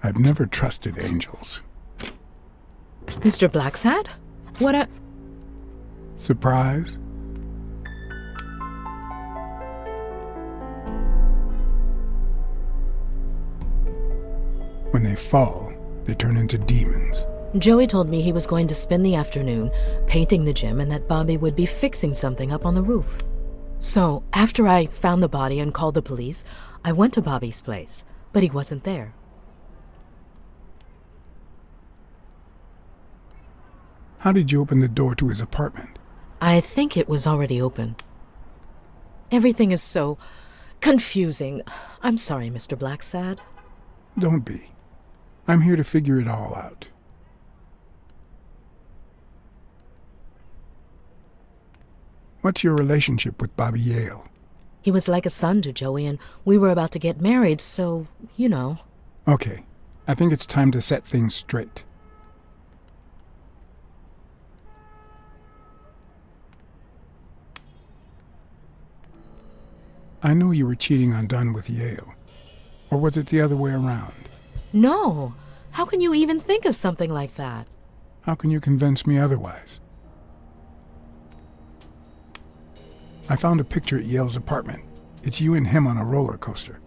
I've never trusted angels. Mr. Blacksad? What a... Surprise? When they fall, they turn into demons. Joey told me he was going to spend the afternoon painting the gym and that Bobby would be fixing something up on the roof. So, after I found the body and called the police, I went to Bobby's place, but he wasn't there. How did you open the door to his apartment? I think it was already open. Everything is so confusing. I'm sorry, Mr. Blacksad. Don't be. I'm here to figure it all out. What's your relationship with Bobby Yale? He was like a son to Joey, and we were about to get married, so, you know. Okay, I think it's time to set things straight. I knew you were cheating on Dunn with Yale. Or was it the other way around? No. How can you even think of something like that? How can you convince me otherwise? I found a picture at Yale's apartment. It's you and him on a roller coaster.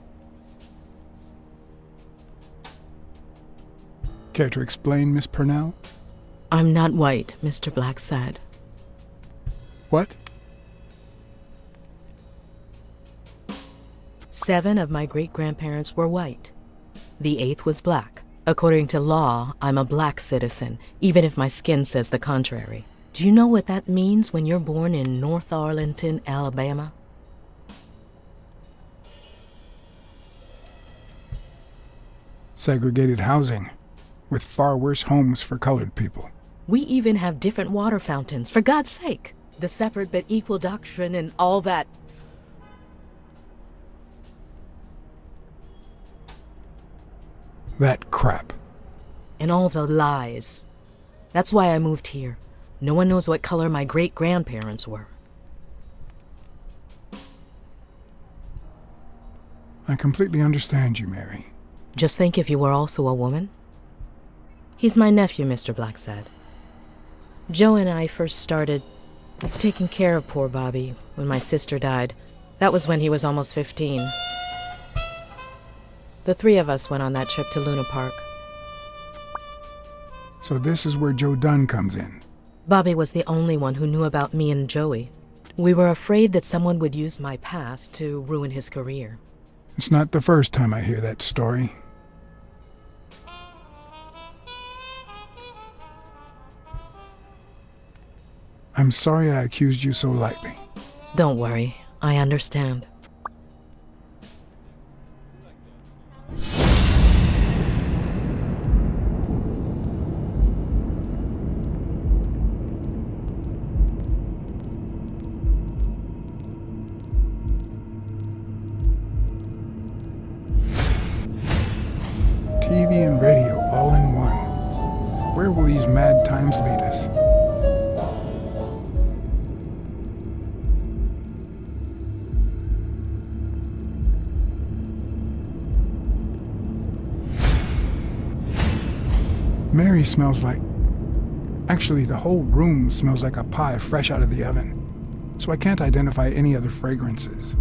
Care to explain, Miss Purnell? I'm not white, Mr. Blacksad. What? 7 of my great-grandparents were white. The 8th was black. According to law, I'm a black citizen, even if my skin says the contrary. Do you know what that means when you're born in North Arlington, Alabama? Segregated housing, with far worse homes for colored people. We even have different water fountains, for God's sake. The separate but equal doctrine and all that. That crap. And all the lies. That's why I moved here. No one knows what color my great-grandparents were. I completely understand you, Mary. Just think if you were also a woman. He's my nephew, Mr. Blacksad. Joe and I first started taking care of poor Bobby when my sister died. That was when he was almost 15. The 3 of us went on that trip to Luna Park. So this is where Joe Dunn comes in. Bobby was the only one who knew about me and Joey. We were afraid that someone would use my past to ruin his career. It's not the first time I hear that story. I'm sorry I accused you so lightly. Don't worry, I understand. TV and radio all in one. Where will these mad times lead us? Mary smells like... Actually, the whole room smells like a pie fresh out of the oven, so I can't identify any other fragrances.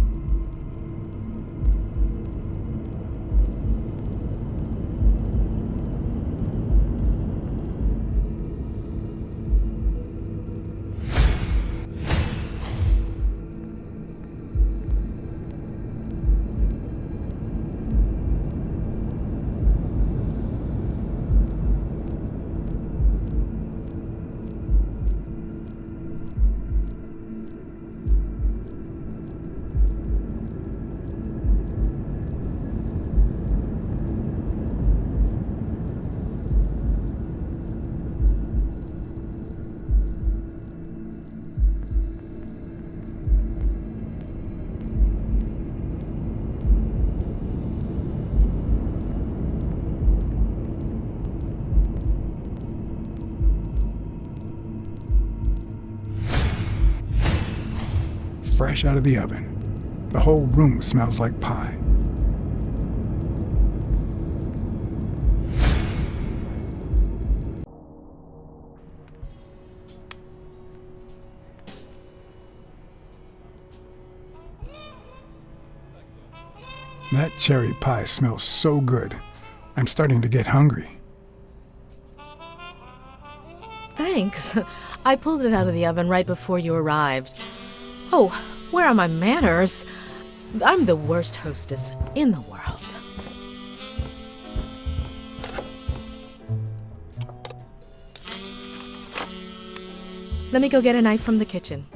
Fresh out of the oven. The whole room smells like pie. That cherry pie smells so good. I'm starting to get hungry. Thanks. I pulled it out of the oven right before you arrived. Oh, where are my manners? I'm the worst hostess in the world. Let me go get a knife from the kitchen.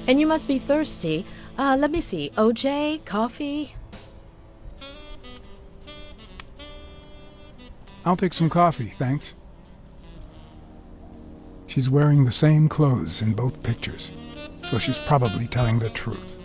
And you must be thirsty. Let me see. OJ? Coffee? I'll take some coffee, thanks. She's wearing the same clothes in both pictures, so she's probably telling the truth.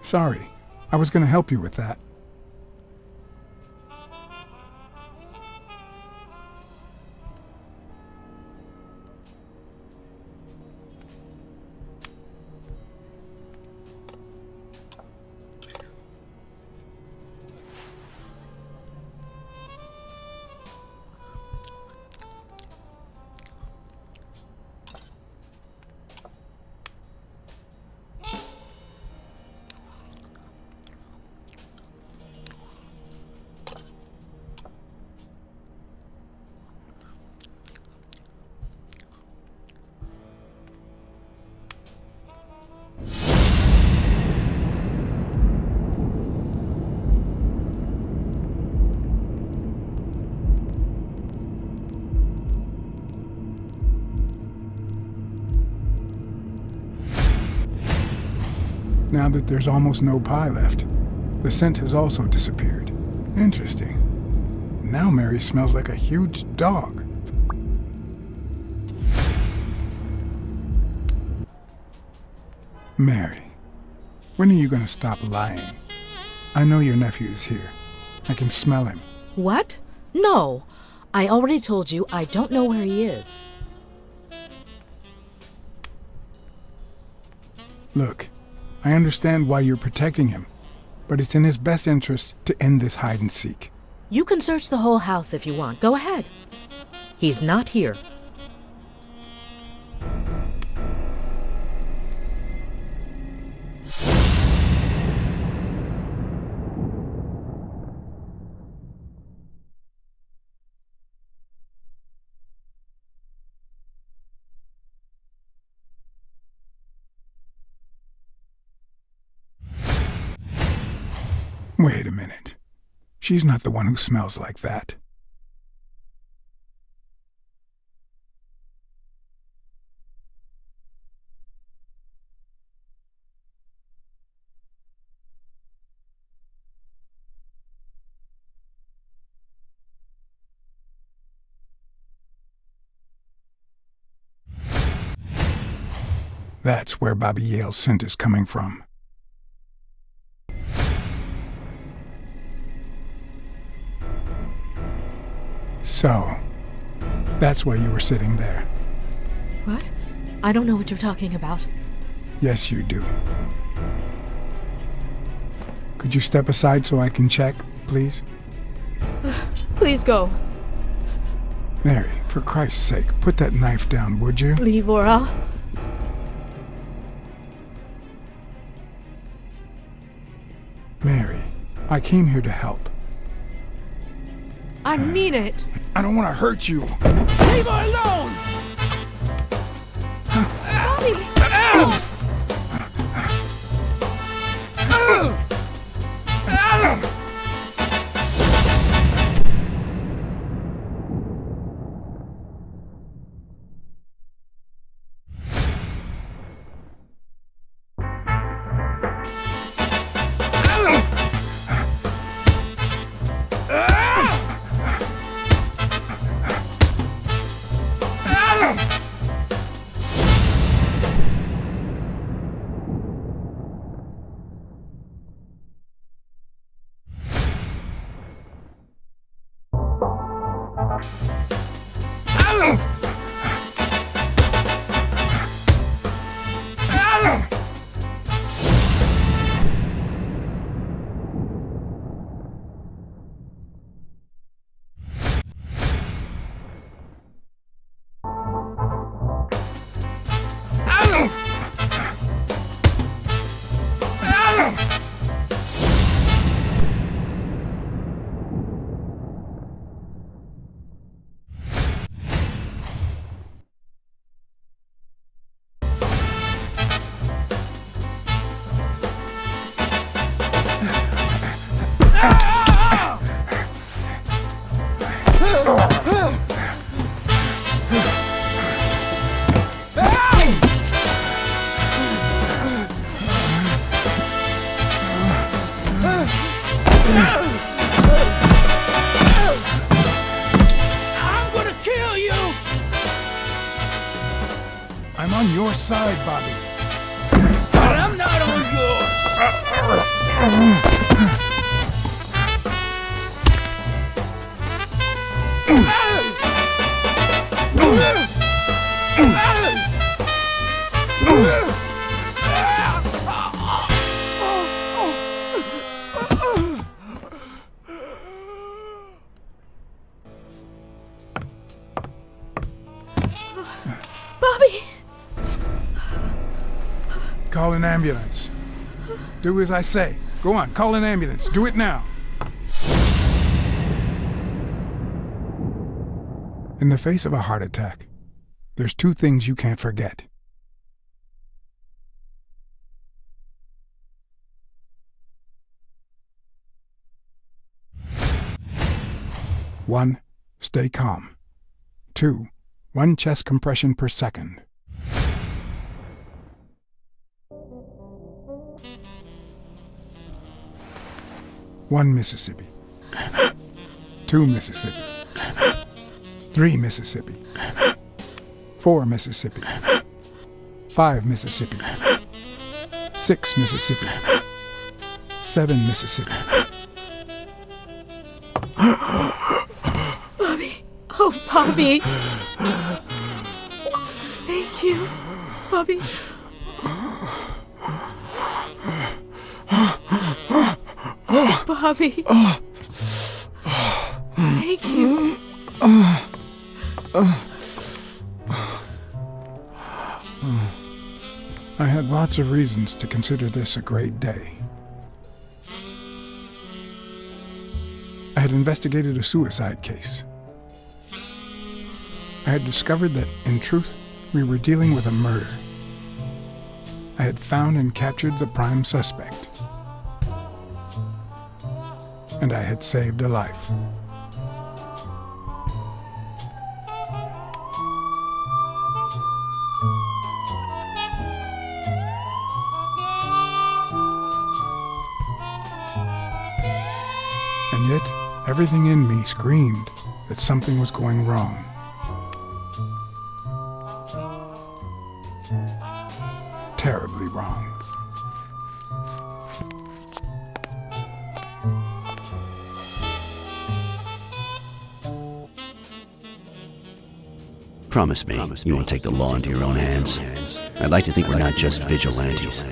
Sorry, I was going to help you with that. Now that there's almost no pie left, the scent has also disappeared. Interesting. Now Mary smells like a huge dog. Mary, when are you going to stop lying? I know your nephew's here. I can smell him. What? No. I already told you I don't know where he is. Look, I understand why you're protecting him, but it's in his best interest to end this hide and seek. You can search the whole house if you want. Go ahead. He's not here. Wait a minute. She's not the one who smells like that. That's where Bobby Yale's scent is coming from. So, that's why you were sitting there. What? I don't know what you're talking about. Yes, you do. Could you step aside so I can check, please? Please go. Mary, for Christ's sake, put that knife down, would you? Leave or I'll... Mary, I came here to help. I mean it. I don't want to hurt you. Leave her alone! Bobby! I'm gonna kill you! I'm on your side, Bobby. But I'm not on Bobby! Call an ambulance. Do as I say. Go on, call an ambulance. Do it now. In the face of a heart attack, there's two things you can't forget. One, stay calm. Two, 1 chest compression per second. One Mississippi. 2 Mississippi. 3 Mississippi. 4 Mississippi. 5 Mississippi. 6 Mississippi. 7 Mississippi. Bobby! Oh, Bobby! Thank you, Bobby. Bobby. Thank you. I had lots of reasons to consider this a great day. I had investigated a suicide case. I had discovered that, in truth, we were dealing with a murder. I had found and captured the prime suspect. And I had saved a life. And yet, everything in me screamed that something was going wrong. Terribly wrong. Promise me you won't take the law into your own hands. I'd like to think we're not just vigilantes.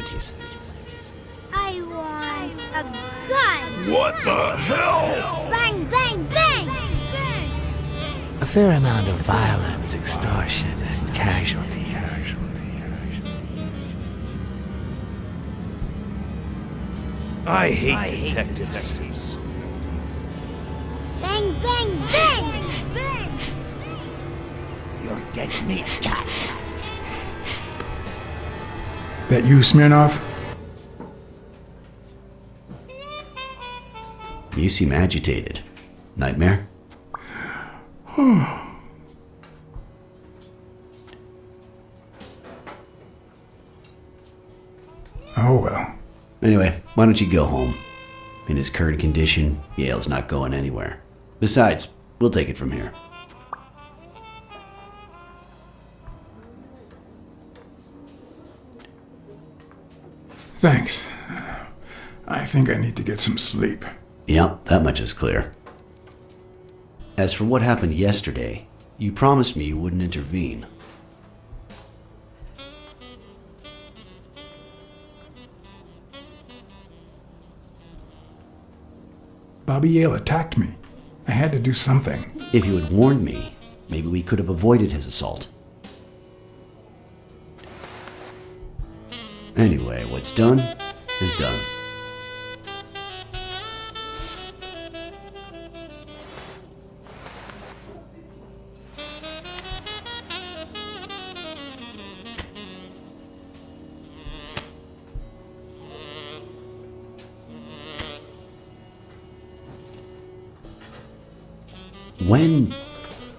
I want a gun! What the hell? Bang, bang, bang! A fair amount of violence, extortion, and casualties. I hate detectives. Bang, bang, bang! You're dead meat, cat. That you, Smirnov? You seem agitated. Nightmare? Oh well. Anyway, why don't you go home? In his current condition, Yale's not going anywhere. Besides, we'll take it from here. Thanks. I think I need to get some sleep. Yep, that much is clear. As for what happened yesterday, you promised me you wouldn't intervene. Bobby Yale attacked me. I had to do something. If you had warned me, maybe we could have avoided his assault. Anyway, what's done is done.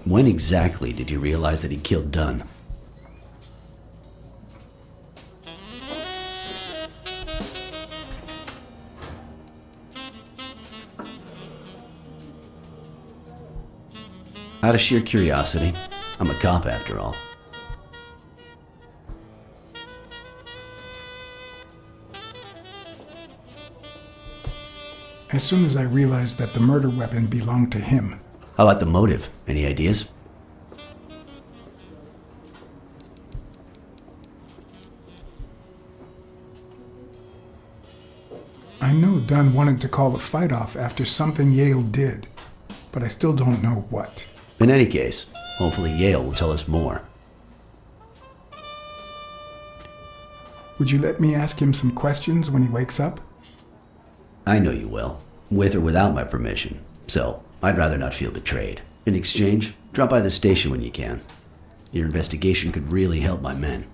When exactly did you realize that he killed Dunn? Out of sheer curiosity. I'm a cop after all. As soon as I realized that the murder weapon belonged to him, How about the motive? Any ideas? I know Dunn wanted to call the fight off after something Yale did, but I still don't know what. In any case, hopefully Yale will tell us more. Would you let me ask him some questions when he wakes up? I know you will, with or without my permission, so I'd rather not feel betrayed. In exchange, drop by the station when you can. Your investigation could really help my men.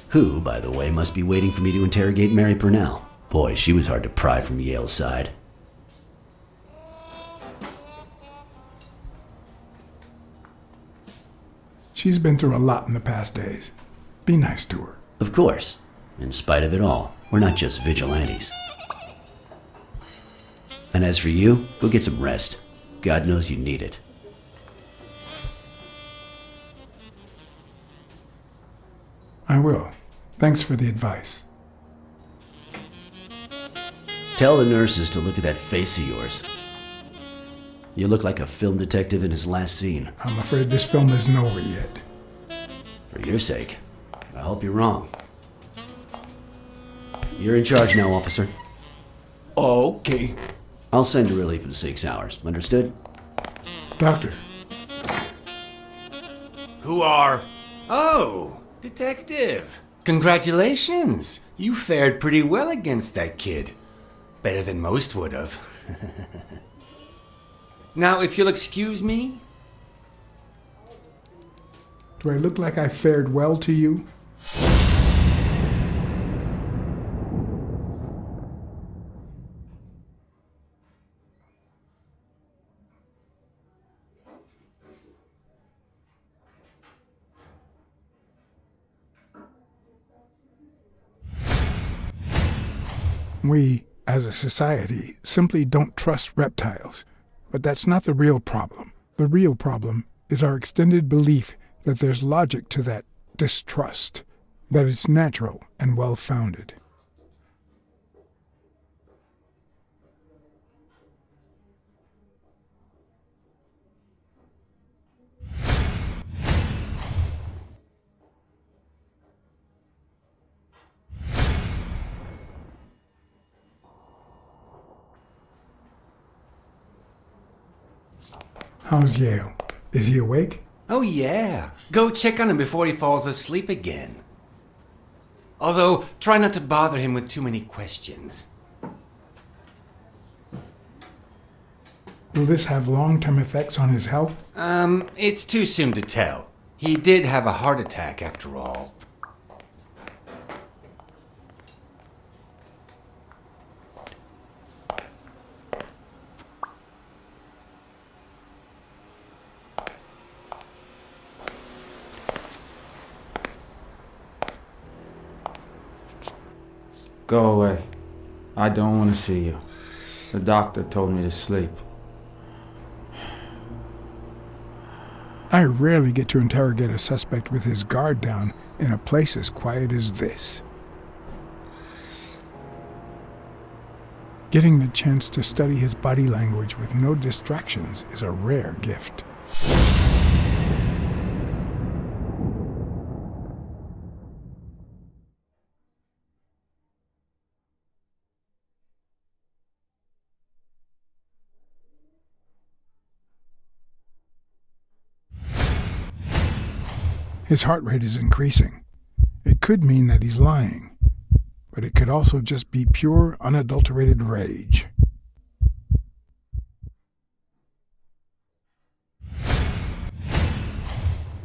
Who, by the way, must be waiting for me to interrogate Mary Purnell. Boy, she was hard to pry from Yale's side. She's been through a lot in the past days. Be nice to her. Of course. In spite of it all, we're not just vigilantes. And as for you, go get some rest. God knows you need it. I will. Thanks for the advice. Tell the nurses to look at that face of yours. You look like a film detective in his last scene. I'm afraid this film isn't over yet. For your sake, I hope you're wrong. You're in charge now, officer. Okay. I'll send you relief in 6 hours. Understood? Doctor, Who are? Oh, detective. Congratulations. You fared pretty well against that kid. Better than most would have. Now, if you'll excuse me. do I look like I fared well to you? We, as a society, simply don't trust reptiles. But that's not the real problem. The real problem is our extended belief that there's logic to that distrust, that it's natural and well-founded. How's Yale? Is he awake? Oh, yeah. Go check on him before he falls asleep again. Although, try not to bother him with too many questions. Will this have long-term effects on his health? It's too soon to tell. He did have a heart attack after all. Go away. I don't want to see you. The doctor told me to sleep. I rarely get to interrogate a suspect with his guard down in a place as quiet as this. Getting the chance to study his body language with no distractions is a rare gift. His heart rate is increasing. It could mean that he's lying, but it could also just be pure, unadulterated rage.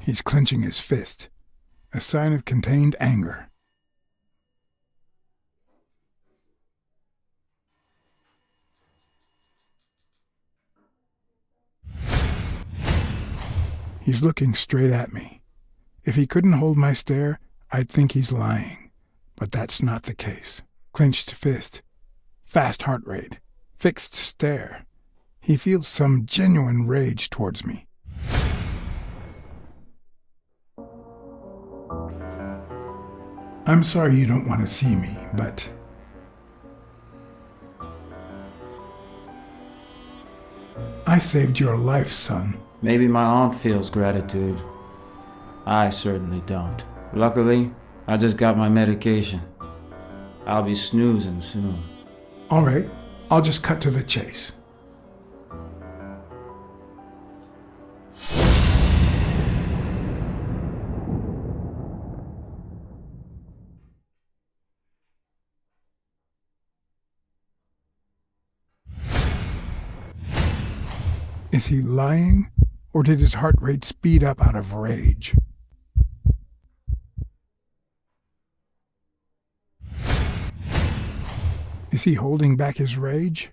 He's clenching his fist, a sign of contained anger. He's looking straight at me. If he couldn't hold my stare, I'd think he's lying. But that's not the case. Clenched fist, fast heart rate, fixed stare. He feels some genuine rage towards me. I'm sorry you don't want to see me, but I saved your life, son. Maybe my aunt feels gratitude. I certainly don't. Luckily, I just got my medication. I'll be snoozing soon. All right, I'll just cut to the chase. Is he lying, or did his heart rate speed up out of rage? Is he holding back his rage?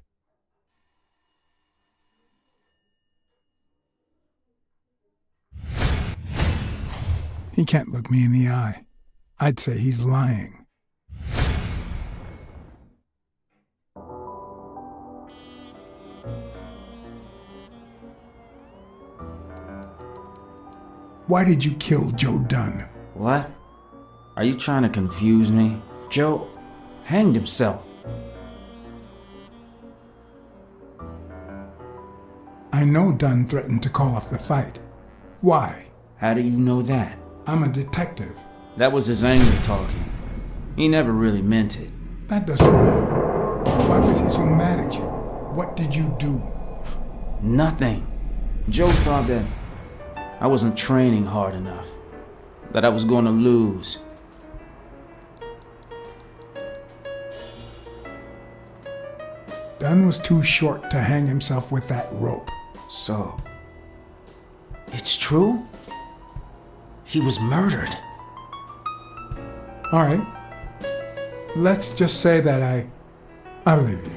He can't look me in the eye. I'd say he's lying. Why did you kill Joe Dunn? What? Are you trying to confuse me? Joe hanged himself. I know Dunn threatened to call off the fight. Why? How do you know that? I'm a detective. That was his anger talking. He never really meant it. That doesn't matter. Why was he so mad at you? What did you do? Nothing. Joe thought that I wasn't training hard enough. That I was going to lose. Dunn was too short to hang himself with that rope. So, it's true? He was murdered. All right. Let's just say that I believe you.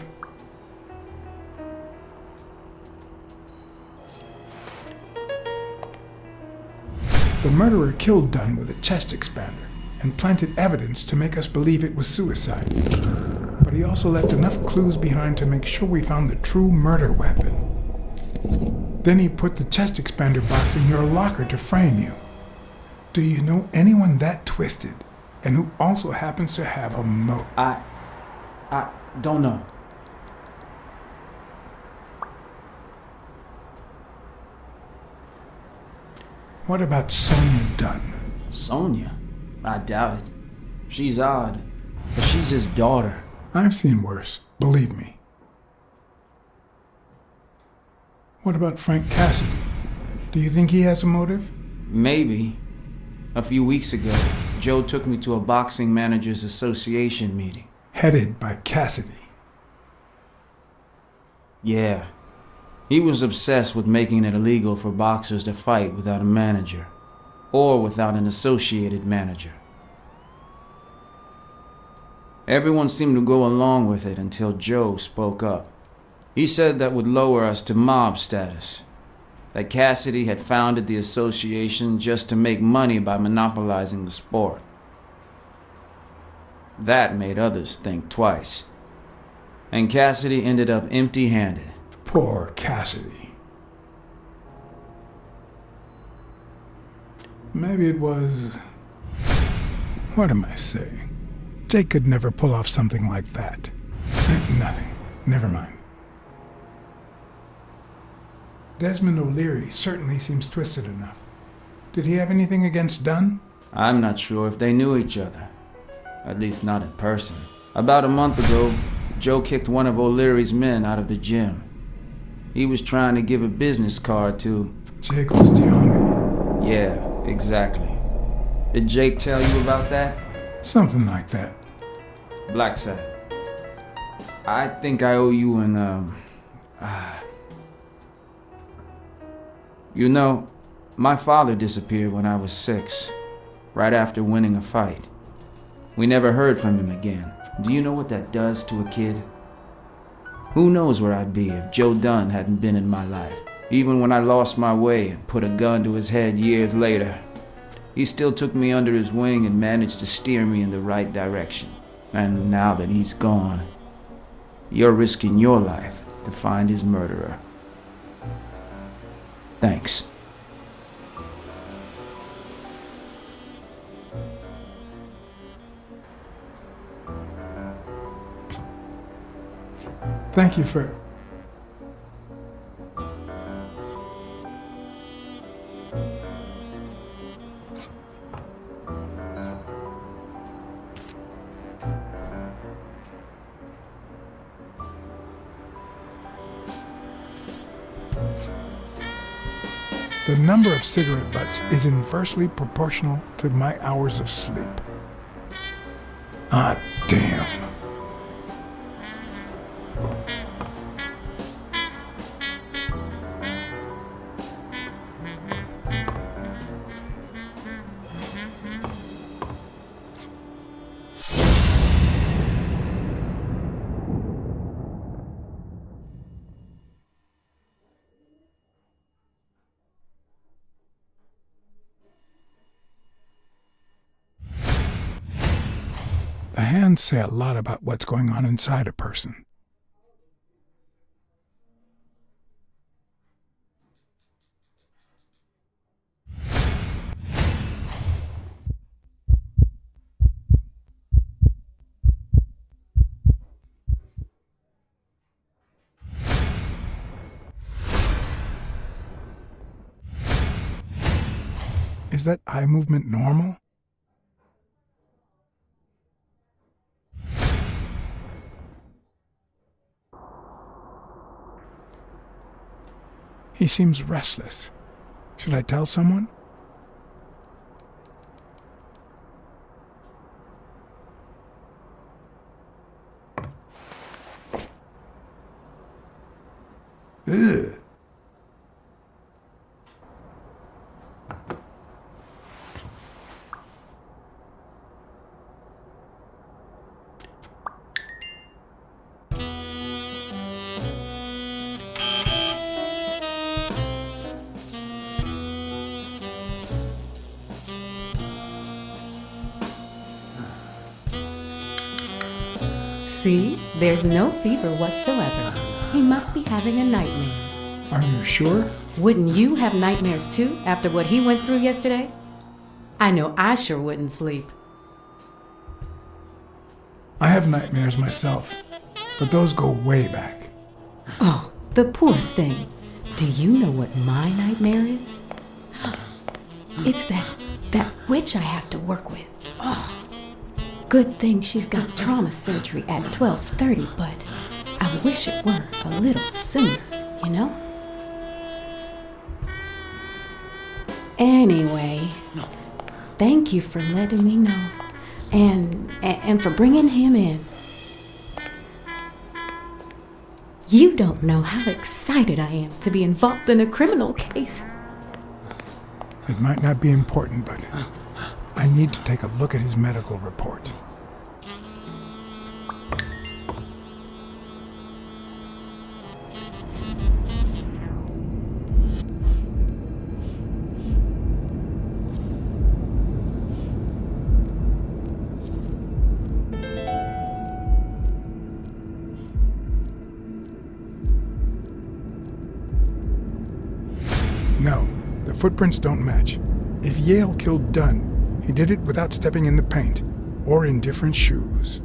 The murderer killed Dunn with a chest expander and planted evidence to make us believe it was suicide. But he also left enough clues behind to make sure we found the true murder weapon. Then he put the chest expander box in your locker to frame you. Do you know anyone that twisted and who also happens to have a motive? I don't know. What about Sonia Dunn? Sonia? I doubt it. She's odd, but she's his daughter. I've seen worse, believe me. What about Frank Cassidy? Do you think he has a motive? Maybe. A few weeks ago, Joe took me to a Boxing Managers Association meeting. Headed by Cassidy. Yeah. He was obsessed with making it illegal for boxers to fight without a manager, or without an associated manager. Everyone seemed to go along with it until Joe spoke up. He said that would lower us to mob status, that Cassidy had founded the association just to make money by monopolizing the sport. That made others think twice. And Cassidy ended up empty-handed. Poor Cassidy. Maybe it was... What am I saying? Jake could never pull off something like that. Nothing. Never mind. Desmond O'Leary certainly seems twisted enough. Did he have anything against Dunn? I'm not sure if they knew each other. At least not in person. About a month ago, Joe kicked one of O'Leary's men out of the gym. He was trying to give a business card to... Jake was Giambi. Yeah, exactly. Did Jake tell you about that? Something like that. Blackside. I think I owe you an, You know, my father disappeared when I was 6, right after winning a fight. We never heard from him again. Do you know what that does to a kid? Who knows where I'd be if Joe Dunn hadn't been in my life. Even when I lost my way and put a gun to his head years later, he still took me under his wing and managed to steer me in the right direction. And now that he's gone, you're risking your life to find his murderer. Thanks. Thank you for... The number of cigarette butts is inversely proportional to my hours of sleep. Ah, damn. The hands say a lot about what's going on inside a person. Is that eye movement normal? He seems restless. Should I tell someone? Ugh. See, there's no fever whatsoever. He must be having a nightmare. Are you sure? Wouldn't you have nightmares too after what he went through yesterday? I know I sure wouldn't sleep. I have nightmares myself, but those go way back. Oh, the poor thing. Do you know what my nightmare is? It's that witch I have to work with. Oh. Good thing she's got trauma surgery at 12:30, but I wish it were a little sooner, you know? Anyway, thank you for letting me know, and for bringing him in. You don't know how excited I am to be involved in a criminal case. It might not be important, but I need to take a look at his medical report. No, the footprints don't match. If Yale killed Dunn, he did it without stepping in the paint, or in different shoes.